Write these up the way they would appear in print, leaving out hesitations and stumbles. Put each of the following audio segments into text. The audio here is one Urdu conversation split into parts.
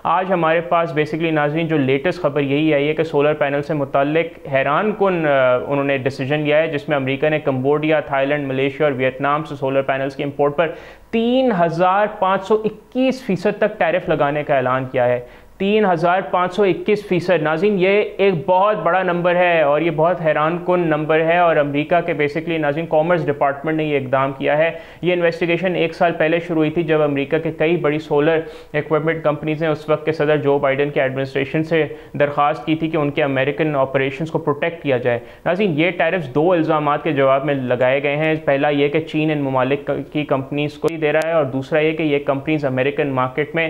آج ہمارے پاس بیسکلی ناظرین جو لیٹسٹ خبر یہی آئی ہے کہ سولر پینل سے متعلق حیران کن انہوں نے ڈیسیجن لیا ہے، جس میں امریکہ نے کمبوڈیا، تھائی لینڈ، ملیشیا اور ویتنام سے سولر پینلز کی امپورٹ پر 3521% تک ٹیرف لگانے کا اعلان کیا ہے۔ 3521%۔ ناظرین یہ ایک بہت بڑا نمبر ہے اور یہ بہت حیران کن نمبر ہے، اور امریکہ کے بیسکلی ناظرین کامرس ڈپارٹمنٹ نے یہ اقدام کیا ہے۔ یہ انویسٹیگیشن 1 سال پہلے شروع ہوئی تھی، جب امریکہ کے کئی بڑی سولر ایکوپمنٹ کمپنیز نے اس وقت کے صدر جو بائیڈن کے ایڈمنسٹریشن سے درخواست کی تھی کہ ان کے امریکن آپریشنز کو پروٹیکٹ کیا جائے۔ ناظرین یہ ٹیرفز 2 الزامات کے جواب میں لگائے گئے ہیں۔ پہلا یہ کہ چین ان ممالک کی کمپنیز کو دے رہا ہے، اور دوسرا یہ کہ یہ کمپنیز امریکن مارکیٹ میں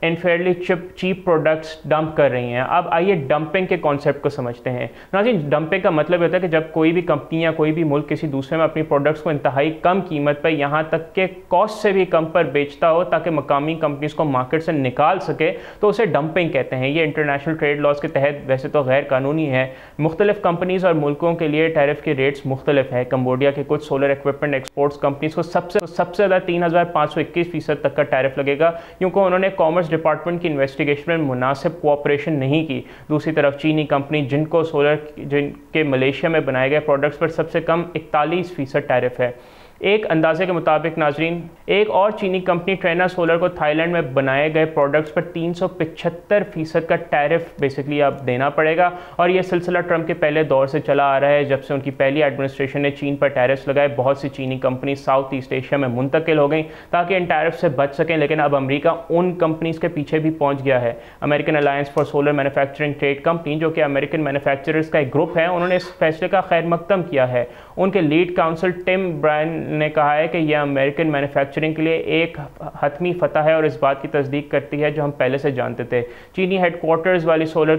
انفیئرلی چیپ پروڈکٹس ڈمپ کر رہی ہیں۔ اب آئیے ڈمپنگ کے کانسیپٹ کو سمجھتے ہیں۔ ناظرین ڈمپنگ کا مطلب ہوتا ہے کہ جب کوئی بھی کمپنی یا کوئی بھی ملک کسی دوسرے میں اپنی پروڈکٹس کو انتہائی کم قیمت پر، یہاں تک کہ کاسٹ سے بھی کم پر بیچتا ہو تاکہ مقامی کمپنیز کو مارکیٹ سے نکال سکے، تو اسے ڈمپنگ کہتے ہیں۔ یہ انٹرنیشنل ٹریڈ لاز کے تحت ویسے تو غیر قانونی ہے۔ مختلف کمپنیز اور ملکوں کے لیے ٹیرف کے ریٹس مختلف ہیں۔ کمبوڈیا کے کچھ سولر ایکوپمنٹ ایکسپورٹس کمپنیز کو سب سے زیادہ 3521% تک کا ٹیرف لگے گا، کیونکہ انہوں نے کامرس ڈپارٹمنٹ کی انویسٹیگیشن میں مناسب کوآپریشن نہیں کی۔ دوسری طرف چینی کمپنی جن کے ملیشیا میں بنائے گئے پروڈکٹس پر سب سے کم 41% ٹیرف ہے۔ ایک اندازے کے مطابق ناظرین ایک اور چینی کمپنی ٹرینا سولر کو تھائی لینڈ میں بنائے گئے پروڈکٹس پر 375% کا ٹیرف بیسکلی اب دینا پڑے گا، اور یہ سلسلہ ٹرمپ کے پہلے دور سے چلا آ رہا ہے، جب سے ان کی پہلی ایڈمنسٹریشن نے چین پر ٹیرفز لگائے۔ بہت سی چینی کمپنی ساؤتھ ایسٹ ایشیا میں منتقل ہو گئیں تاکہ ان ٹیرف سے بچ سکیں، لیکن اب امریکہ ان کمپنیز کے پیچھے بھی پہنچ گیا ہے۔ American alliance for solar manufacturing trade company, جو کہ امریکن مینوفیکچررز کا ایک گروپ ہے، انہوں نے اس فیصلے کا خیر مقدم کیا ہے۔ ان کے لیڈ کاؤنسل ٹم برائن نے کہا ہے کہ یہ امریکن مینوفیکچرنگ کے لیے ایک حتمی فتح ہے اور اس بات کی تصدیق کرتی ہے جو ہم پہلے سے جانتے تھے۔ چینی ہیڈ کوارٹرز والی سولر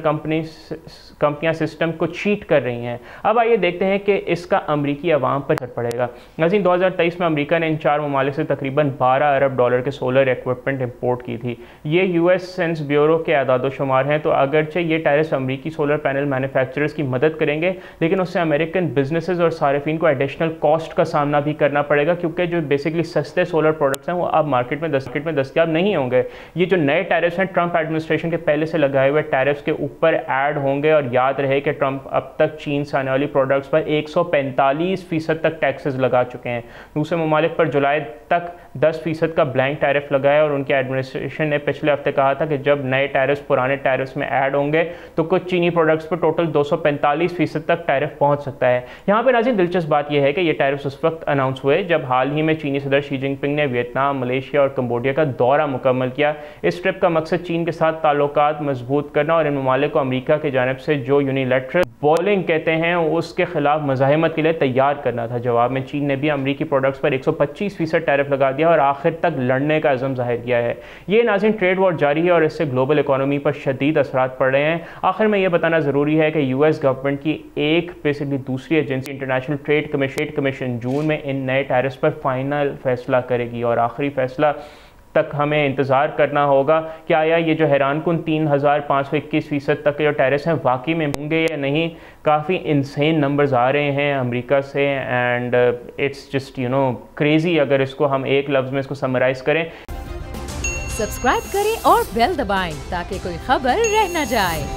کمپنیاں سسٹم کو چیٹ کر رہی ہیں۔ اب آئیے دیکھتے ہیں کہ اس کا امریکی عوام پر اثر پڑے گا۔ ناظرین 2023 میں امریکہ نے ان 4 ممالک سے تقریباً $12 ارب کے سولر ایکوپمنٹ امپورٹ کی تھی۔ یہ یو ایس سینس بیورو کے اعداد و شمار ہیں۔ تو اگرچہ یہ ٹیرفز امریکی سولر پینل مینوفیکچررز کی مدد کریں گے، لیکن اس سے امریکن بزنسز اور صارفین کو ایڈیشنل کاسٹ کا سامنا بھی کرنا پڑے گا، کیونکہ جو بیسکلی سستے سولر پروڈکٹس ہیں وہ اب مارکیٹ میں دستیاب نہیں ہوں گے۔ یہ جو نئے ٹیرفز ہیں ٹرمپ ایڈمنسٹریشن کے پہلے سے لگائے ہوئے ٹیرفز کے اوپر ایڈ ہوں گے، اور یاد رہے کہ ٹرمپ اب تک چین سے آنے والی پروڈکٹس پر 145% تک ٹیکسز لگا چکے ہیں۔ دوسرے ممالک پر جولائی تک 10% کا بلینک ٹیرف لگایا، اور ان کی ایڈمنسٹریشن نے پچھلے ہفتے کہا تھا کہ جب نئے ٹیرفز پرانے ٹیرفز میں ایڈ ہوں گے تو کچھ چینی پروڈکٹس پر ٹوٹل 245% تک ٹیرف پہنچ سکتا ہے۔ یہاں پہ ناظرین دلچسپ بات یہ ہے کہ یہ ٹیرفز اس وقت اناؤنس ہوئے جب حال ہی میں چینی صدر شی جن پنگ نے ویتنام، ملیشیا اور کمبوڈیا کا دورہ مکمل کیا۔ اس ٹرپ کا مقصد چین کے ساتھ تعلقات مضبوط کرنا اور ان ممالک کو امریکہ کی جانب سے جو یونیلیٹرل بولنگ کہتے ہیں اس کے خلاف مزاحمت کے لیے تیار کرنا تھا۔ جواب میں چین نے بھی امریکی پروڈکٹس پر 125% ٹیرف لگا دیا اور آخر تک لڑنے کا عزم ظاہر کیا ہے۔ یہ ناظرین ٹریڈ وار جاری ہے اور اس سے گلوبل اکانومی پر شدید اثرات پڑ رہے ہیں۔ آخر میں یہ بتانا ضروری ہے کہ یو ایس گورنمنٹ کی ایک بیسکلی دوسری ایجنسی انٹرنیشنل ٹریڈ کمیشن جون میں ان نئے ٹیرفز پر فائنل فیصلہ کرے گی، اور آخری فیصلہ تک ہمیں انتظار کرنا ہوگا کہ آیا یہ جو حیران کن 3521% تک کے جو ٹیرفز ہیں واقعی میں ہوں گے یا نہیں۔ کافی انسین نمبرز آ رہے ہیں امریکہ سے، اینڈ اٹس جسٹ کریزی اگر اس کو ہم ایک لفظ میں اس کو سمرائز کریں۔ سبسکرائب کریں اور بیل دبائیں تاکہ کوئی خبر رہ نہ جائے۔